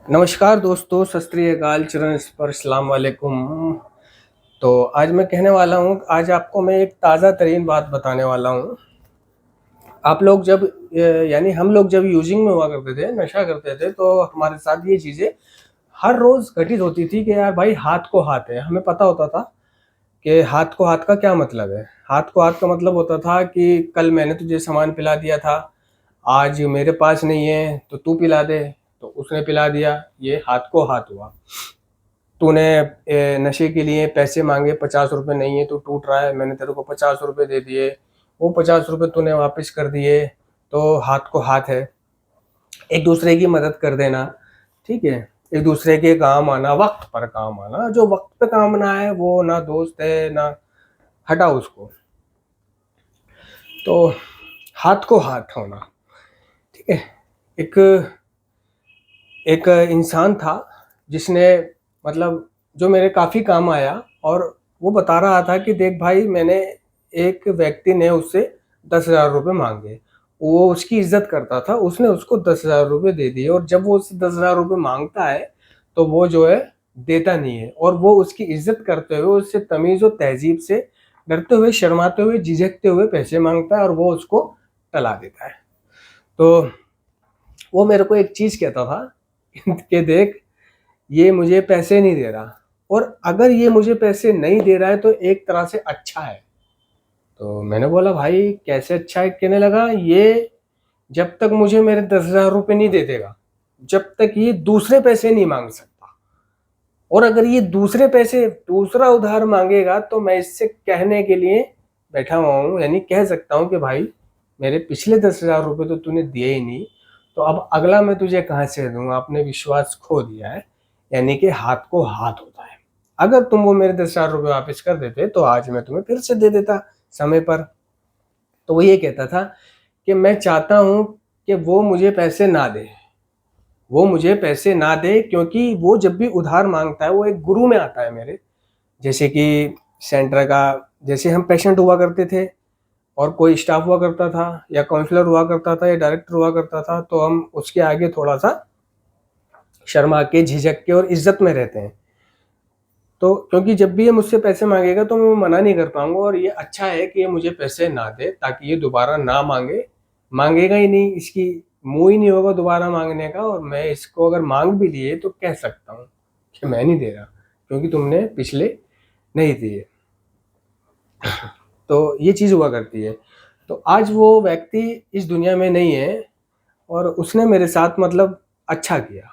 नमस्कार दोस्तों, सत श्री अकाल, चरण स्पर्श, अस्सलाम वालेकुम। तो आज मैं कहने वाला हूँ, आज आपको मैं एक ताज़ा तरीन बात बताने वाला हूँ। आप लोग जब यानी हम लोग जब यूजिंग में हुआ करते थे, नशा करते थे, तो हमारे साथ ये चीज़ें हर रोज़ घटित होती थी कि यार भाई हाथ को हाथ है। हमें पता होता था कि हाथ को हाथ का क्या मतलब है। हाथ को हाथ का मतलब होता था कि कल मैंने तुझे सामान पिला दिया था, आज मेरे पास नहीं है तो तू पिला दे, तो उसने पिला दिया, ये हाथ को हाथ हुआ। तूने नशे के लिए पैसे मांगे, 50 रुपये नहीं है, तू टूट रहा है, मैंने तेरे को 50 रुपये दे दिए, वो 50 रुपये तूने वापस कर दिए, तो हाथ को हाथ है। एक दूसरे की मदद कर देना, ठीक है, एक दूसरे के काम आना, वक्त पर काम आना। जो वक्त पे काम ना है वो ना दोस्त है ना, हटा उसको। तो हाथ को हाथ होना, ठीक है। एक एक इंसान था जिसने मतलब जो मेरे काफ़ी काम आया, और वो बता रहा था कि देख भाई, मैंने एक व्यक्ति ने उससे 10,000 रुपये मांगे, वो उसकी इज्जत करता था, उसने उसको 10,000 रुपये दे दिए, और जब वो उससे 10,000 रुपये मांगता है तो वो जो है देता नहीं है, और वो उसकी इज्जत करते हुए, उससे तमीज़ और तहजीब से, डरते हुए, शर्माते हुए, झिझकते हुए पैसे मांगता है, और वो उसको टला देता है। तो वो मेरे को एक चीज़ कहता था कि देख, ये मुझे पैसे नहीं दे रहा, और अगर ये मुझे पैसे नहीं दे रहा है तो एक तरह से अच्छा है। तो मैंने बोला भाई कैसे अच्छा है? कहने लगा, ये जब तक मुझे मेरे 10,000 रुपये नहीं दे देगा, जब तक ये दूसरे पैसे नहीं मांग सकता, और अगर ये दूसरे पैसे, दूसरा उधार मांगेगा, तो मैं इससे कहने के लिए बैठा हुआ हूँ, यानी कह सकता हूँ कि भाई मेरे पिछले 10,000 रुपये तो तूने दिए ही नहीं, तो अब अगला मैं तुझे कहाँ से दूंगा? आपने विश्वास खो दिया है। यानी कि हाथ को हाथ होता है। अगर तुम वो मेरे 10,000 रुपये वापस कर देते तो आज मैं तुम्हें फिर से दे देता समय पर। तो वो ये कहता था कि मैं चाहता हूँ कि वो मुझे पैसे ना दे, वो मुझे पैसे ना दे, क्योंकि वो जब भी उधार मांगता है वो एक गुरु में आता है मेरे। जैसे कि सेंटर का, जैसे हम पेशेंट हुआ करते थे, और कोई स्टाफ हुआ करता था, या काउंसलर हुआ करता था, या डायरेक्टर हुआ करता था, तो हम उसके आगे थोड़ा सा शर्मा के, झिझक के और इज्जत में रहते हैं। तो क्योंकि जब भी ये मुझसे पैसे मांगेगा तो मैं मना नहीं कर पाऊंगा, और ये अच्छा है कि ये मुझे पैसे ना दे, ताकि ये दोबारा ना मांगे, मांगेगा ही नहीं, इसकी मुंह ही नहीं होगा दोबारा मांगने का, और मैं इसको अगर मांग भी लिए तो कह सकता हूँ कि मैं नहीं दे रहा, क्योंकि तुमने पिछले नहीं दिए। तो ये चीज़ हुआ करती है। तो आज वो व्यक्ति इस दुनिया में नहीं है, और उसने मेरे साथ मतलब अच्छा किया।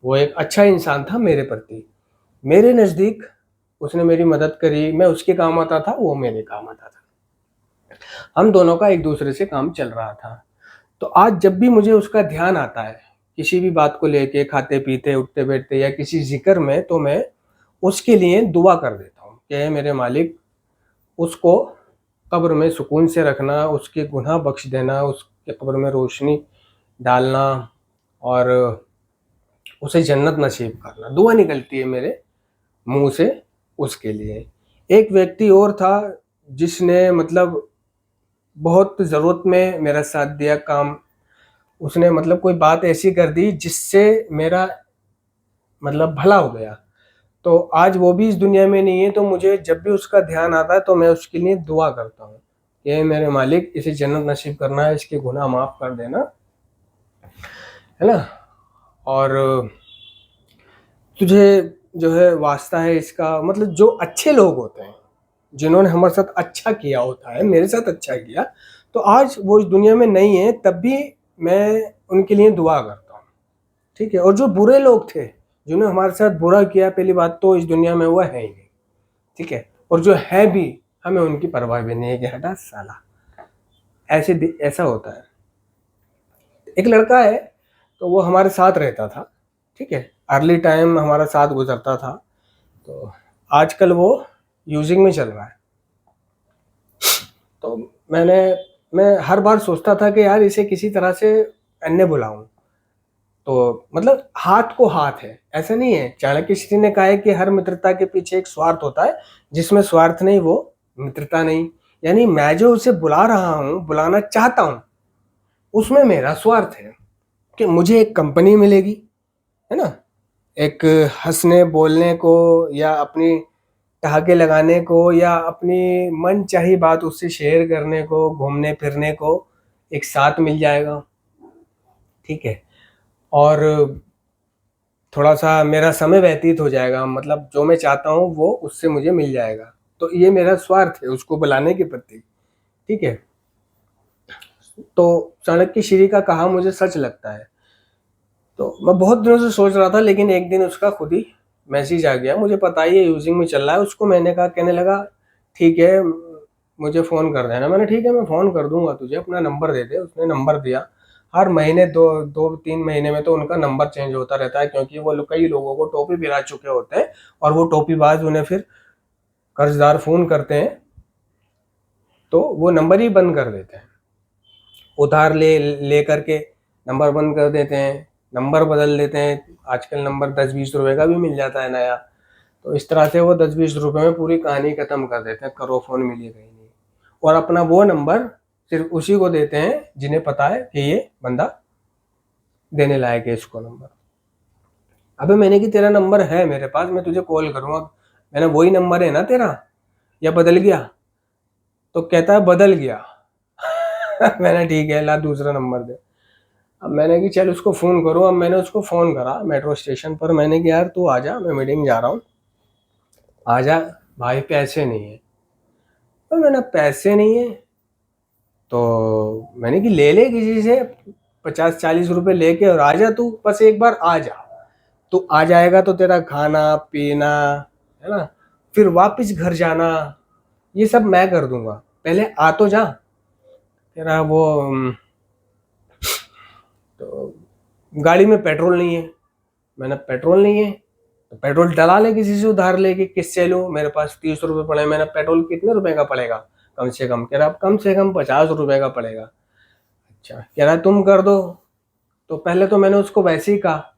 वो एक अच्छा इंसान था मेरे प्रति, मेरे नज़दीक उसने मेरी मदद करी, मैं उसके काम आता था, वो मेरे काम आता था। हम दोनों का एक दूसरे से काम चल रहा था। तो आज जब भी मुझे उसका ध्यान आता है, किसी भी बात को लेके, खाते पीते, उठते बैठते, या किसी ज़िक्र में, तो मैं उसके लिए दुआ कर देता हूँ कि हे मेरे मालिक, उसको कब्र में सुकून से रखना, उसके गुनाह बख्श देना, उसके कब्र में रोशनी डालना, और उसे जन्नत नसीब करना। दुआ निकलती है मेरे मुंह से उसके लिए। एक व्यक्ति और था जिसने मतलब बहुत ज़रूरत में मेरा साथ दिया, काम उसने मतलब कोई बात ऐसी कर दी जिससे मेरा मतलब भला हो गया। तो आज वो भी इस दुनिया में नहीं है, तो मुझे जब भी उसका ध्यान आता है तो मैं उसके लिए दुआ करता हूँ कि मेरे मालिक, इसे जन्नत नसीब करना है, इसके गुनाह माफ़ कर देना, है ना। और तुझे जो है वास्ता है इसका, मतलब जो अच्छे लोग होते हैं, जिन्होंने हमारे साथ अच्छा किया होता है, मेरे साथ अच्छा किया, तो आज वो इस दुनिया में नहीं है, तब भी मैं उनके लिए दुआ करता हूँ, ठीक है। और जो बुरे लोग थे, जिन्होंने हमारे साथ बुरा किया, पहली बात तो इस दुनिया में वो है ही नहीं, ठीक है। और जो है भी, हमें उनकी परवाह भी नहीं है कि हटा साला, ऐसा होता है। एक लड़का है, तो वो हमारे साथ रहता था, ठीक है, अर्ली टाइम हमारा साथ गुजरता था। तो आजकल वो यूजिंग में चल रहा है। तो मैं हर बार सोचता था कि यार इसे किसी तरह से अन्य बुलाऊं। तो मतलब हाथ को हाथ है, ऐसा नहीं है। चाणक्य श्री ने कहा है कि हर मित्रता के पीछे एक स्वार्थ होता है, जिसमें स्वार्थ नहीं वो मित्रता नहीं। यानी मैं जो उसे बुला रहा हूँ, बुलाना चाहता हूँ, उसमें मेरा स्वार्थ है कि मुझे एक कंपनी मिलेगी, है ना? एक हँसने बोलने को या अपनी ठहाके लगाने को या अपनी मनचाही बात उससे शेयर करने को, घूमने फिरने को एक साथ मिल जाएगा, ठीक है? और थोड़ा-सा मेरा समय व्यतीत हो जाएगा, मतलब जो मैं चाहता हूँ वो उससे मुझे मिल जाएगा। तो ये मेरा स्वार्थ है उसको बुलाने के प्रति, ठीक है? तो चाणक्य श्री का कहा मुझे सच लगता है। तो मैं बहुत दिनों से सोच रहा था, लेकिन एक दिन उसका खुद ही मैसेज आ गया। मुझे पता ही है यूजिंग में चल रहा है। उसको मैंने कहा, कहने लगा ठीक है मुझे फ़ोन कर देना। मैंने ठीक है मैं फ़ोन कर दूंगा तुझे, अपना नंबर दे दे। उसने नंबर दिया। हर महीने 2-3 महीने में तो उनका नंबर चेंज होता रहता है, क्योंकि वो कई लोगों को टोपी पिला चुके होते हैं और वो टोपीबाज उन्हें फिर कर्जदार फ़ोन करते हैं तो वो नंबर ही बंद कर देते हैं। उधार ले करके नंबर बंद कर देते हैं, नंबर बदल देते हैं। आजकल नंबर 10-20 रुपए का भी मिल जाता है नया। तो इस तरह से वो 10-20 रुपए में पूरी कहानी खत्म कर देते हैं, करो फ़ोन मिलिए कहीं नहीं। और अपना वो नंबर सिर्फ उसी को देते हैं जिन्हें पता है कि ये बंदा देने लायक है इसको नंबर। अबे मैंने कि तेरा नंबर है मेरे पास, मैं तुझे कॉल करूँगा। मैंने वही नंबर है ना तेरा, या बदल गया? तो कहता है बदल गया। मैंने ठीक है ला दूसरा नंबर दे। अब मैंने कि चल उसको फ़ोन करूँ। अब मैंने उसको फ़ोन करा मेट्रो स्टेशन पर। मैंने कि यार तू आ जा, मैं मीटिंग जा रहा हूँ, आ जा भाई, पैसे नहीं है। तो मैंने पैसे नहीं है तो मैंने कि ले ले किसी से 50-40 रुपए लेके और आ जा तू, बस एक बार आ जा। तू आ जाएगा तो तेरा खाना पीना, है ना, फिर वापस घर जाना, ये सब मैं कर दूंगा। पहले आ तो जा। तेरा वो तो गाड़ी में पेट्रोल नहीं है। मैंने पेट्रोल नहीं है तो पेट्रोल डला ले किसी से उधार लेके। किससे लूँ? मेरे पास 30 रुपये पड़े। मैंने पेट्रोल कितने रुपए का पड़ेगा कम से कम? कह रहा कम से कम 50 रुपये का पड़ेगा। अच्छा, कह रहा तुम कर दो। तो पहले तो मैंने उसको वैसे ही कहा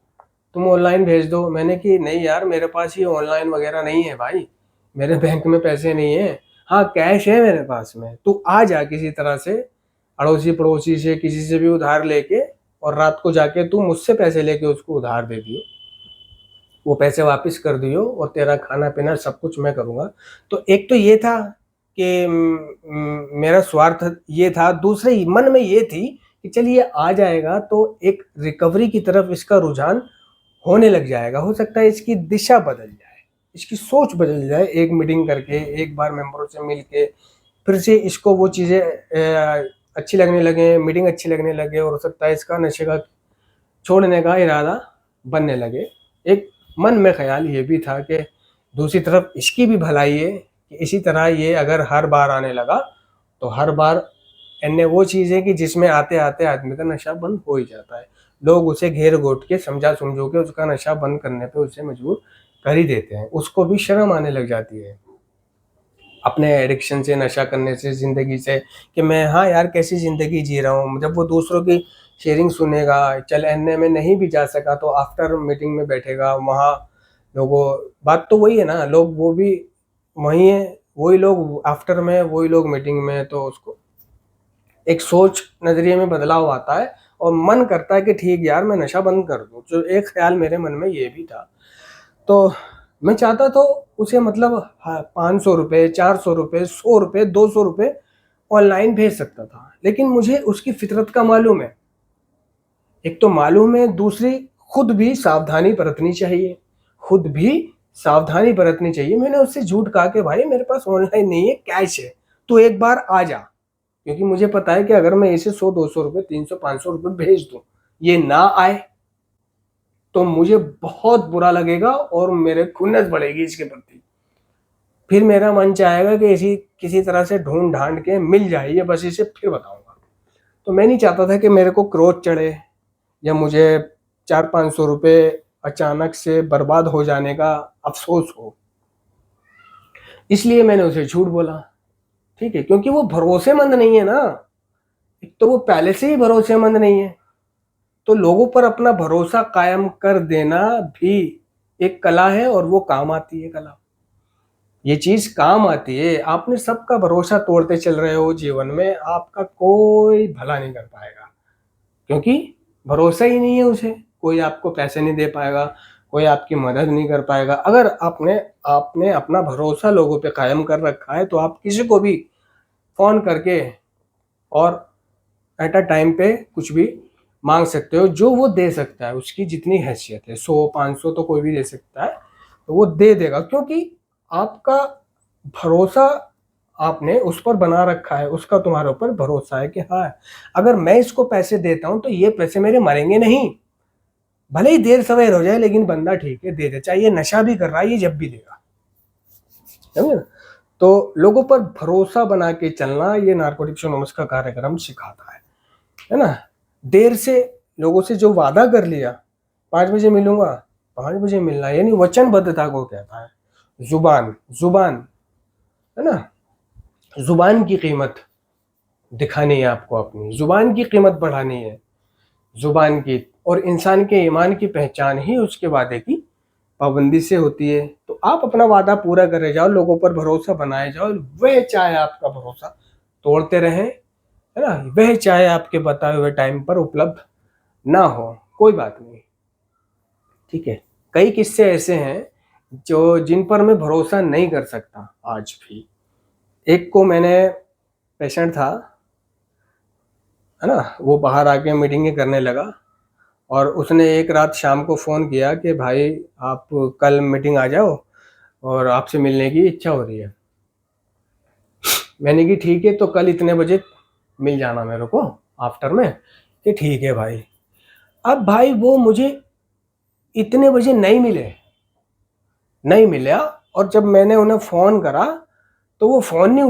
तुम ऑनलाइन भेज दो। मैंने कि नहीं यार मेरे पास ये ऑनलाइन वगैरह नहीं है भाई, मेरे बैंक में पैसे नहीं है। हाँ कैश है मेरे पास में, तू आ जा किसी तरह से, अड़ोसी पड़ोसी से किसी से भी उधार लेके, और रात को जाके तू मुझसे पैसे लेके उसको उधार दे दियो, वो पैसे वापस कर दियो और तेरा खाना पीना सब कुछ मैं करूँगा। तो एक तो ये था कि मेरा स्वार्थ ये था। दूसरे मन में ये थी कि चलिए आ जाएगा तो एक रिकवरी की तरफ इसका रुझान होने लग जाएगा। हो सकता है इसकी दिशा बदल जाए, इसकी सोच बदल जाए, एक मीटिंग करके, एक बार मेंबरों से मिल के फिर से इसको वो चीज़ें अच्छी लगने लगे, मीटिंग अच्छी लगने लगे, और हो सकता है इसका नशे का छोड़ने का इरादा बनने लगे। एक मन में ख्याल ये भी था कि दूसरी तरफ इसकी भी भलाई है कि इसी तरह ये अगर हर बार आने लगा तो हर बार अन्य वो चीज़ है कि जिसमें आते आते आदमी का नशा बंद हो ही जाता है। लोग उसे घेर घोट के समझा समझो के उसका नशा बंद करने पे उसे मजबूर कर ही देते हैं। उसको भी शर्म आने लग जाती है अपने एडिक्शन से, नशा करने से, ज़िंदगी से, कि मैं हाँ यार कैसी ज़िंदगी जी रहा हूँ। जब वो दूसरों की शेयरिंग सुनेगा, चल एनए में नहीं भी जा सका तो आफ्टर मीटिंग में बैठेगा, वहाँ लोगों, बात तो वही है ना, लोग वो भी वही है, वही लोग आफ्टर में, वही लोग मीटिंग में। तो उसको एक सोच नज़रिए में बदलाव आता है और मन करता है कि ठीक यार मैं नशा बंद कर दूँ। जो एक ख्याल मेरे मन में ये भी था। तो मैं चाहता तो उसे मतलब 500 रुपये, 400 रुपये, 100 रुपये, 200 रुपये ऑनलाइन भेज सकता था, लेकिन मुझे उसकी फितरत का मालूम है। एक तो मालूम है, दूसरी खुद भी सावधानी बरतनी चाहिए, खुद भी सावधानी बरतनी चाहिए। मैंने उससे झूठ कहा कि भाई मेरे पास ऑनलाइन नहीं है, कैश है, तू एक बार आ जा। क्योंकि मुझे पता है कि अगर मैं इसे 100-200 रुपये, 300-500 रुपये भेज दूँ, ये ना आए तो मुझे बहुत बुरा लगेगा और मेरे खुन्नस बढ़ेगी इसके प्रति। फिर मेरा मन चाहेगा कि इसी किसी तरह से ढूंढ ढांड के मिल जाए ये, बस इसे फिर बताऊंगा। तो मैं नहीं चाहता था कि मेरे को क्रोध चढ़े या मुझे 400-500 रुपये अचानक से बर्बाद हो जाने का अफसोस हो। इसलिए मैंने उसे झूठ बोला, ठीक है, क्योंकि वो भरोसेमंद नहीं है ना। एक तो वो पहले से ही भरोसेमंद नहीं है, तो लोगों पर अपना भरोसा कायम कर देना भी एक कला है और वो काम आती है कला। ये चीज काम आती है। आपने सबका भरोसा तोड़ते चल रहे हो जीवन में, आपका कोई भला नहीं कर पाएगा, क्योंकि भरोसा ही नहीं है उसे। कोई आपको पैसे नहीं दे पाएगा, कोई आपकी मदद नहीं कर पाएगा। अगर आपने अपना भरोसा लोगों पे कायम कर रखा है तो आप किसी को भी फ़ोन करके और एट अ टाइम पे कुछ भी मांग सकते हो, जो वो दे सकता है, उसकी जितनी हैसियत है, 100-500 तो कोई भी दे सकता है, तो वो दे देगा, क्योंकि आपका भरोसा आपने उस पर बना रखा है, उसका तुम्हारे ऊपर भरोसा है कि हाँ, अगर मैं इसको पैसे देता हूं तो ये पैसे मेरे मरेंगे नहीं, भले ही देर सवेर हो जाए लेकिन बंदा ठीक है दे दे, चाहे ये नशा भी कर रहा है, ये जब भी देगा। समझे ना? तो लोगों पर भरोसा बना के चलना ये नारकोटिक्स एनोनिमस का कार्यक्रम सिखाता है ना? देर से लोगों से जो वादा कर लिया, 5 बजे मिलूंगा, 5 बजे मिलना, यानी वचनबद्धता को कहता है। जुबान जुबान है ना, जुबान की कीमत दिखानी है आपको, अपनी जुबान की कीमत बढ़ानी है, जुबान की। और इंसान के ईमान की पहचान ही उसके वादे की पाबंदी से होती है। तो आप अपना वादा पूरा करे जाओ, लोगों पर भरोसा बनाए जाओ, वह चाहे आपका भरोसा तोड़ते रहें, है ना, वह चाहे आपके बताए हुए टाइम पर उपलब्ध ना हो, कोई बात नहीं, ठीक है। कई किस्से ऐसे हैं जो जिन पर मैं भरोसा नहीं कर सकता आज भी। एक को मैंने, पेशेंट था, है ना, वो बाहर आके मीटिंगें करने लगा और उसने एक रात शाम को फ़ोन किया कि भाई आप कल मीटिंग आ जाओ और आपसे मिलने की इच्छा हो रही है। मैंने कि ठीक है, तो कल इतने बजे मिल जाना मेरे को आफ्टर में, कि ठीक है भाई। अब भाई वो मुझे इतने बजे नहीं मिला, और जब मैंने उन्हें फ़ोन करा तो वो फ़ोन नहीं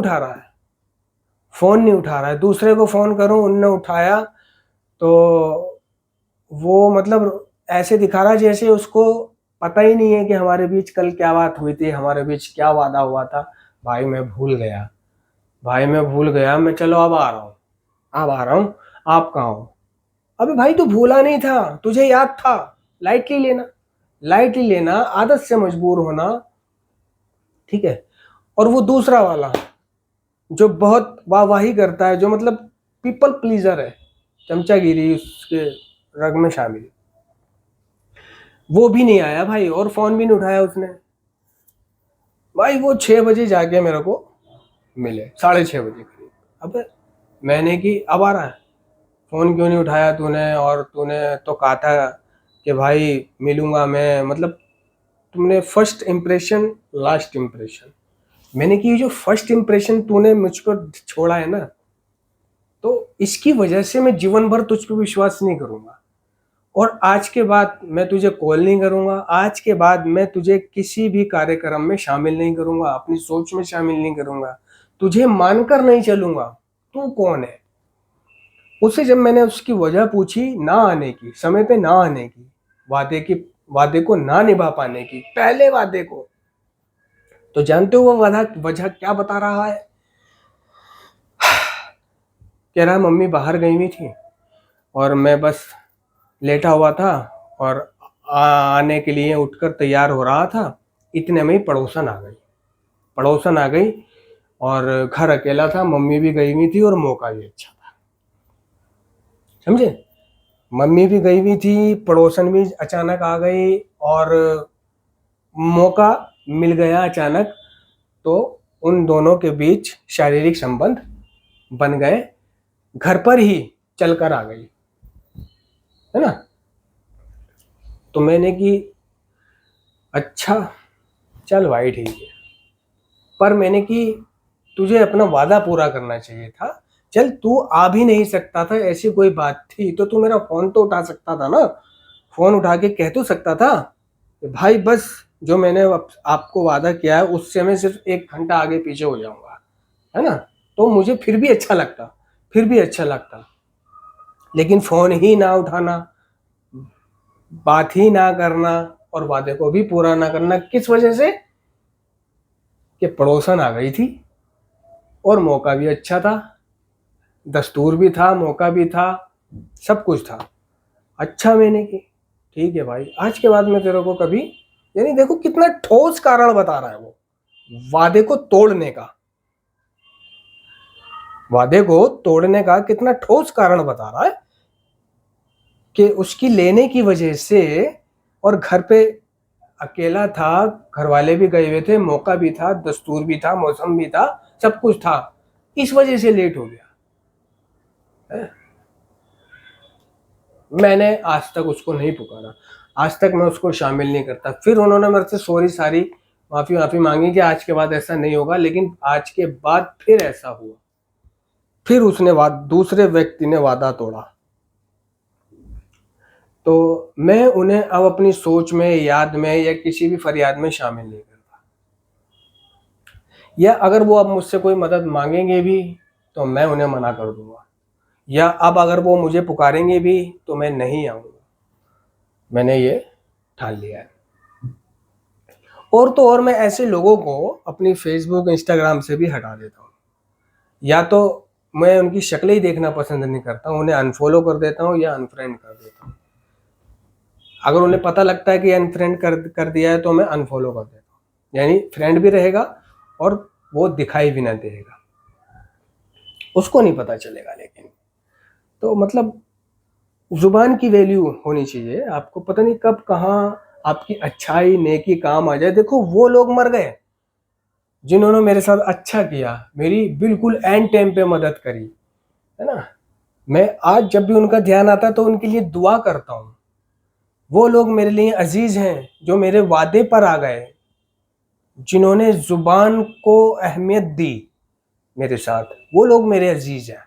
उठा रहा है, दूसरे को फ़ोन करूं उनने उठाया तो वो मतलब ऐसे दिखा रहा जैसे उसको पता ही नहीं है कि हमारे बीच कल क्या बात हुई थी, हमारे बीच क्या वादा हुआ था। भाई मैं भूल गया, मैं चलो अब आ रहा हूँ, आप कहाँ हो? अबे भाई तू भूला नहीं था, तुझे याद था, लाइटली लेना, आदत से मजबूर होना, ठीक है। और वो दूसरा वाला जो बहुत वाहवाही करता है, जो मतलब पीपल प्लीजर है, चमचागिरी उसके रग में शामिल, वो भी नहीं आया भाई, और फोन भी नहीं उठाया उसने। भाई वो 6 बजे जाके मेरे को मिले, 6:30 बजे करीब। अब मैंने कि अब आ रहा है, फोन क्यों नहीं उठाया तूने, और तूने तो कहा था कि भाई मिलूंगा मैं, मतलब तुमने फर्स्ट इम्प्रेशन लास्ट इम्प्रेशन, मैंने कि ये जो फर्स्ट इम्प्रेशन तूने मुझ पर छोड़ा है ना, तो इसकी वजह से मैं जीवन भर तुझ पर विश्वास नहीं करूंगा, और आज के बाद मैं तुझे कॉल नहीं करूंगा, आज के बाद मैं तुझे किसी भी कार्यक्रम में शामिल नहीं करूंगा, अपनी सोच में शामिल नहीं करूंगा, तुझे मानकर नहीं चलूंगा, तू कौन है? उससे जब मैंने उसकी वजह पूछी ना आने की, समय पे ना आने की, वादे को ना निभा पाने की, पहले वादे को, तो जानते हो वो वजह क्या बता रहा है? कह रहा है मम्मी बाहर गई हुई थी और मैं बस लेटा हुआ था, और आने के लिए उठकर तैयार हो रहा था, इतने में ही पड़ोसन आ गई, और घर अकेला था, मम्मी भी गई हुई थी और मौका भी अच्छा था। समझे? मम्मी भी गई हुई थी, पड़ोसन भी अचानक आ गई, और मौका मिल गया अचानक, तो उन दोनों के बीच शारीरिक संबंध बन गए, घर पर ही चलकर आ गई, है ना। तो मैंने कि अच्छा चल भाई ठीक है, पर मैंने कि तुझे अपना वादा पूरा करना चाहिए था। चल तू आ भी नहीं सकता था, ऐसी कोई बात थी तो तू मेरा फोन तो उठा सकता था ना, फोन उठा के कह तो सकता था कि भाई बस जो मैंने आपको वादा किया है उससे मैं सिर्फ 1 घंटा आगे पीछे हो जाऊंगा, है ना, तो मुझे फिर भी अच्छा लगता। लेकिन फोन ही ना उठाना, बात ही ना करना, और वादे को भी पूरा ना करना, किस वजह से? कि पड़ोसन आ गई थी और मौका भी अच्छा था, दस्तूर भी था, मौका भी था, सब कुछ था। अच्छा मैंने की, ठीक है भाई, आज के बाद मैं तेरे को कभी, यानी देखो कितना ठोस कारण बता रहा है वो, वादे को तोड़ने का, कितना ठोस कारण बता रहा है कि उसकी लेने की वजह से, और घर पे अकेला था, घर वाले भी गए हुए थे, मौका भी था, दस्तूर भी था, मौसम भी था, सब कुछ था, इस वजह से लेट हो गया है? मैंने आज तक उसको नहीं पुकारा, आज तक मैं उसको शामिल नहीं करता। फिर उन्होंने मेरे से सॉरी सारी माफ़ी मांगी कि आज के बाद ऐसा नहीं होगा, लेकिन आज के बाद फिर ऐसा हुआ, फिर उसने दूसरे व्यक्ति ने वादा तोड़ा। तो मैं उन्हें अब अपनी सोच में, याद में या किसी भी फरियाद में शामिल नहीं करता। या अगर वो अब मुझसे कोई मदद मांगेंगे भी तो मैं उन्हें मना कर दूंगा, या अब अगर वो मुझे पुकारेंगे भी तो मैं नहीं आऊँगा। मैंने ये ठान लिया है। और तो और मैं ऐसे लोगों को अपनी फेसबुक, इंस्टाग्राम से भी हटा देता हूँ। या तो मैं उनकी शक्लें ही देखना पसंद नहीं करता हूँ, उन्हें अनफॉलो कर देता हूँ या अनफ्रेंड कर देता हूँ। अगर उन्हें पता लगता है कि अनफ्रेंड कर दिया है तो मैं अनफॉलो कर देता हूँ, यानी फ्रेंड भी रहेगा और वो दिखाई भी ना देगा, उसको नहीं पता चलेगा। लेकिन तो मतलब जुबान की वैल्यू होनी चाहिए। आपको पता नहीं कब कहाँ आपकी अच्छाई नेकी काम आ जाए। देखो वो लोग मर गए जिन्होंने मेरे साथ अच्छा किया, मेरी बिल्कुल एंड टाइम पे मदद करी, है ना। मैं आज जब भी उनका ध्यान आता है तो उनके लिए दुआ करता हूँ। वो लोग मेरे लिए अजीज हैं जो मेरे वादे पर आ गए, जिन्होंने जुबान को अहमियत दी मेरे साथ, वो लोग मेरे अजीज हैं।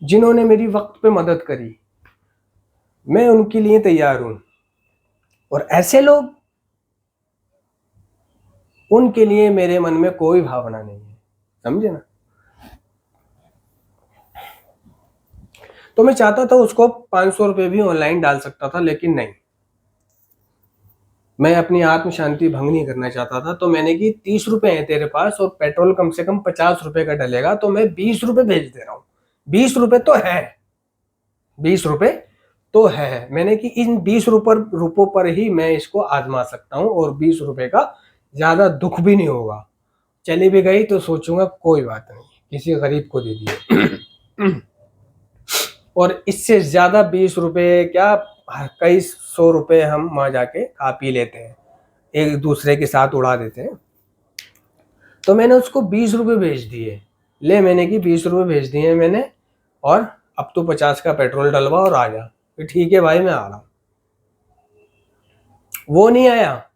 जिन्होंने मेरी वक्त पे मदद करी, मैं उनके लिए तैयार हूं। और ऐसे लोग, उनके लिए मेरे मन में कोई भावना नहीं है, समझे ना। तो मैं चाहता था उसको 500 रुपये भी ऑनलाइन डाल सकता था, लेकिन नहीं, मैं अपनी आत्म शांति भंग नहीं करना चाहता था। तो मैंने कि 30 रुपए हैं तेरे पास और पेट्रोल कम से कम 50 रुपए का डलेगा, तो मैं 20 रुपए भेज दे रहा हूँ। 20 रुपए तो है, 20 रुपए तो है। मैंने कि इन 20 रुपयों पर ही मैं इसको आजमा सकता हूँ, और 20 रुपए का ज्यादा दुख भी नहीं होगा। चली भी गई तो सोचूंगा कोई बात नहीं, किसी गरीब को दे दिए। और इससे ज्यादा 20 रुपए क्या, कई 100 रुपए हम वहां जाके खा पी लेते हैं, एक दूसरे के साथ उड़ा देते हैं। तो मैंने उसको 20 रुपए भेज दिए। ले, मैंने कि 20 रुपए भेज दिए मैंने, और अब तो 50 का पेट्रोल डलवा और आ जा। तो ठीक है भाई, मैं आ रहा हूँ। वो नहीं आया।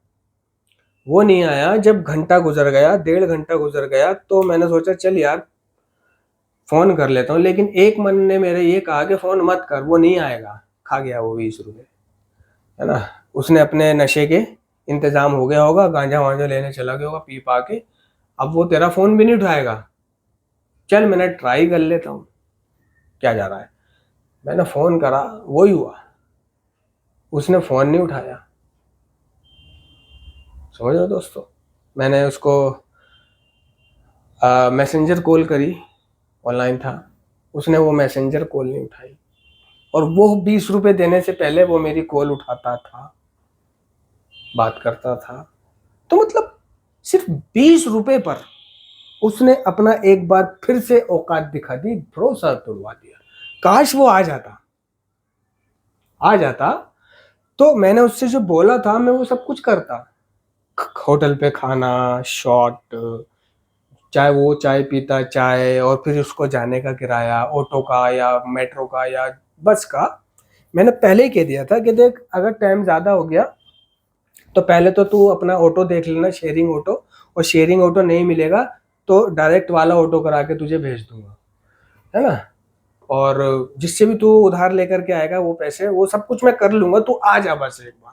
वो नहीं आया। जब घंटा गुजर गया, 1.5 घंटा गुजर गया, तो मैंने सोचा चल यार फोन कर लेता हूँ। लेकिन एक मन ने मेरे ये कहा कि फोन मत कर, वो नहीं आएगा। खा गया वो 20 रुपए, है ना। उसने अपने नशे के इंतजाम हो गया होगा, गांजा वांजा लेने चला गया होगा पी पा के, अब वो तेरा फोन भी नहीं उठाएगा। चल मैंने ट्राई कर लेता हूँ, क्या जा रहा है। मैंने फोन करा, वही हुआ, उसने फोन नहीं उठाया। समझो दोस्तों, मैंने उसको मैसेंजर कॉल करी, ऑनलाइन था, उसने वो मैसेंजर कॉल नहीं उठाई। और वो 20 रुपए देने से पहले वो मेरी कॉल उठाता था, बात करता था। तो मतलब सिर्फ 20 रुपए पर उसने अपना एक बार फिर से औकात दिखा दी, भरोसा तोड़वा दिया। काश वो आ जाता तो मैंने उससे जो बोला था मैं वो सब कुछ करता। होटल पे खाना, शॉट, चाहे वो चाय पीता, चाय, और फिर उसको जाने का किराया, ऑटो का या मेट्रो का या बस का। मैंने पहले ही कह दिया था कि देख, अगर टाइम ज़्यादा हो गया तो पहले तो तू अपना ऑटो देख लेना, शेयरिंग ऑटो, और शेयरिंग ऑटो नहीं मिलेगा तो डायरेक्ट वाला ऑटो करा के तुझे भेज दूंगा, है ना। और जिससे भी तू उधार लेकर के आएगा वो पैसे, वो सब कुछ मैं कर लूंगा, तू आ जा बस एक बार।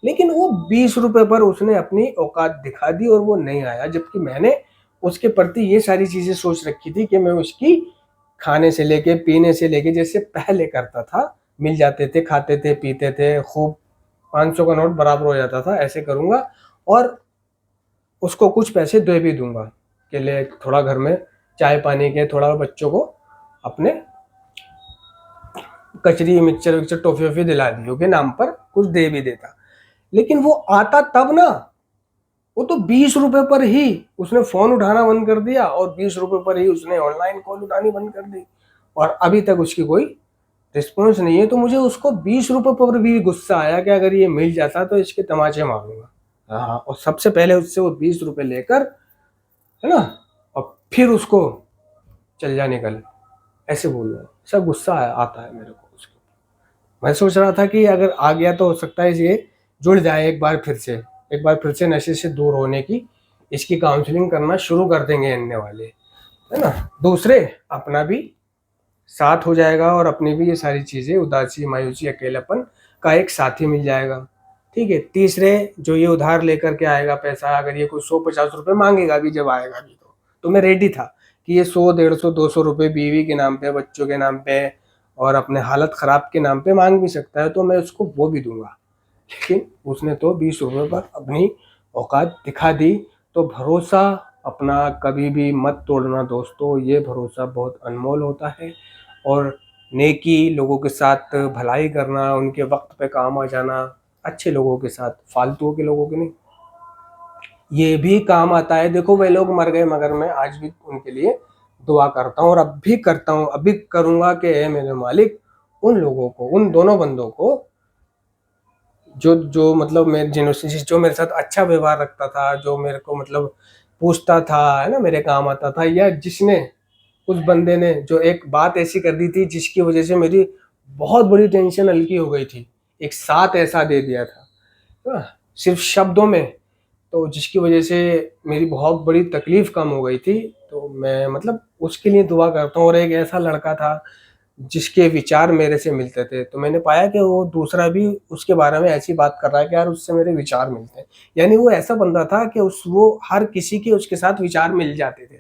लेकिन वो 20 रुपए पर उसने अपनी औकात दिखा दी और वो नहीं आया, जबकि मैंने उसके प्रति ये सारी चीजें सोच रखी थी कि मैं उसकी खाने से लेके, पीने से लेके, जैसे पहले करता था, मिल जाते थे, खाते थे, पीते थे, खूब 500 का नोट बराबर हो जाता था, ऐसे करूंगा। और उसको कुछ पैसे दे भी दूंगा कि ले थोड़ा घर में चाय पानी के, थोड़ा बच्चों को अपने कचरी, मिक्सचर विक्चर, टॉफी वॉफी दिला दी के नाम पर कुछ दे भी देता। लेकिन वो आता तब ना, वो तो 20 रुपए पर ही उसने फोन उठाना बंद कर दिया, और 20 रुपए पर ही उसने ऑनलाइन कॉल उठानी बंद कर दी, और अभी तक उसकी कोई रिस्पॉन्स नहीं है, तो मुझे उसको 20 रुपये पर भी गुस्सा आया कि अगर ये मिल जाता तो इसके तमाचे मारूंगा। हाँ, और सबसे पहले उससे वो 20 रुपये लेकर, है ना, और फिर उसको चल जा निकल, ऐसे बोल रहा, ऐसा गुस्सा आता है मेरे को उसके। मैं सोच रहा था कि अगर आ गया तो हो सकता है ये जुड़ जाए एक बार फिर से नशे से दूर होने की इसकी काउंसलिंग करना शुरू कर देंगे अन्य वाले, है ना। दूसरे अपना भी साथ हो जाएगा और अपनी भी ये सारी चीज़ें, उदासी, मायूसी, अकेलापन का एक साथी मिल जाएगा। ठीक है। तीसरे, जो ये उधार लेकर के आएगा पैसा, अगर ये कोई 100-50 रुपये मांगेगा भी, जब आएगा भी तो मैं रेडी था कि ये 100, 150, 200 रुपये बीवी के नाम पे, बच्चों के नाम पे और अपने हालत ख़राब के नाम पे मांग भी सकता है, तो मैं उसको वो भी दूंगा। लेकिन उसने तो 20 रुपये पर अपनी औकात दिखा दी। तो भरोसा अपना कभी भी मत तोड़ना दोस्तों, ये भरोसा बहुत अनमोल होता है। और नेकी, लोगों के साथ भलाई करना, उनके वक्त पे काम आ जाना, अच्छे लोगों के साथ, फालतुओं के लोगों के नहीं, ये भी काम आता है। देखो वे लोग मर गए मगर मैं आज भी उनके लिए दुआ करता हूँ और अब भी करता हूँ, अभी करूँगा कि हे मेरे मालिक, उन लोगों को, उन दोनों बंदों को जो जो मतलब मैं जिनसे जो मेरे साथ अच्छा व्यवहार रखता था, जो मेरे को मतलब पूछता था, है ना, मेरे काम आता था, या जिसने, उस बंदे ने जो एक बात ऐसी कर दी थी जिसकी वजह से मेरी बहुत बड़ी टेंशन हल्की हो गई थी, एक साथ ऐसा दे दिया था, हाँ, सिर्फ शब्दों में, तो जिसकी वजह से मेरी बहुत बड़ी तकलीफ कम हो गई थी। तो मैं मतलब उसके लिए दुआ करता हूँ। और एक ऐसा लड़का था जिसके विचार मेरे से मिलते थे, तो मैंने पाया कि वो दूसरा भी उसके बारे में ऐसी बात कर रहा है कि यार उससे मेरे विचार मिलते हैं। यानी वो ऐसा बंदा था कि वो हर किसी के उसके साथ विचार मिल जाते थे,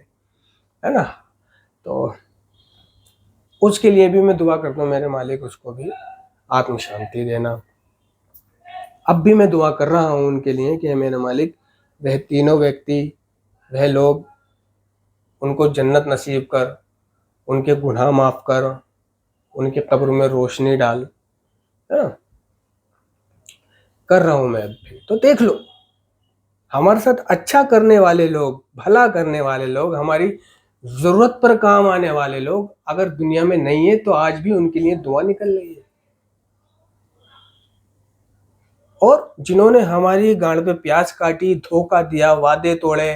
है ना। तो उसके लिए भी मैं दुआ करता हूँ, मेरे मालिक उसको भी आत्म शांति देना। अब भी मैं दुआ कर रहा हूँ उनके लिए कि मेरे मालिक, वह तीनों व्यक्ति, वह लोग, उनको जन्नत नसीब कर, उनके गुनाह माफ़ कर, उनके कब्र में रोशनी डाल, है ना। कर रहा हूँ मैं अब भी। तो देख लो, हमारे साथ अच्छा करने वाले लोग, भला करने वाले लोग, हमारी ज़रूरत पर काम आने वाले लोग अगर दुनिया में नहीं है तो आज भी उनके लिए दुआ निकल रही है। और जिन्होंने हमारी गांड पे प्याज काटी, धोखा दिया, वादे तोड़े,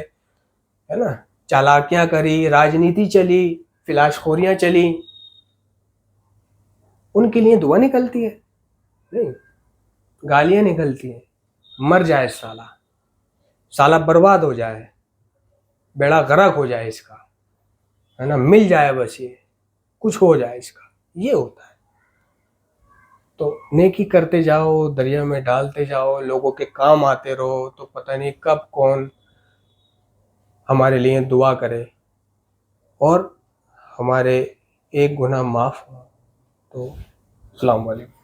है ना, चालाकियां करी, राजनीति चली, फिलाशखोरियां चली, उनके लिए दुआ निकलती है नहीं, गालियां निकलती है। मर जाए साला, साला बर्बाद हो जाए, बेड़ा गर्क हो जाए इसका, है ना, मिल जाए बस, ये कुछ हो जाए इसका, ये होता है। तो नेकी करते जाओ, दरिया में डालते जाओ, लोगों के काम आते रहो, तो पता नहीं कब कौन हमारे लिए दुआ करे और हमारे एक गुनाह माफ़ हो। तो अस्सलाम वालेकुम।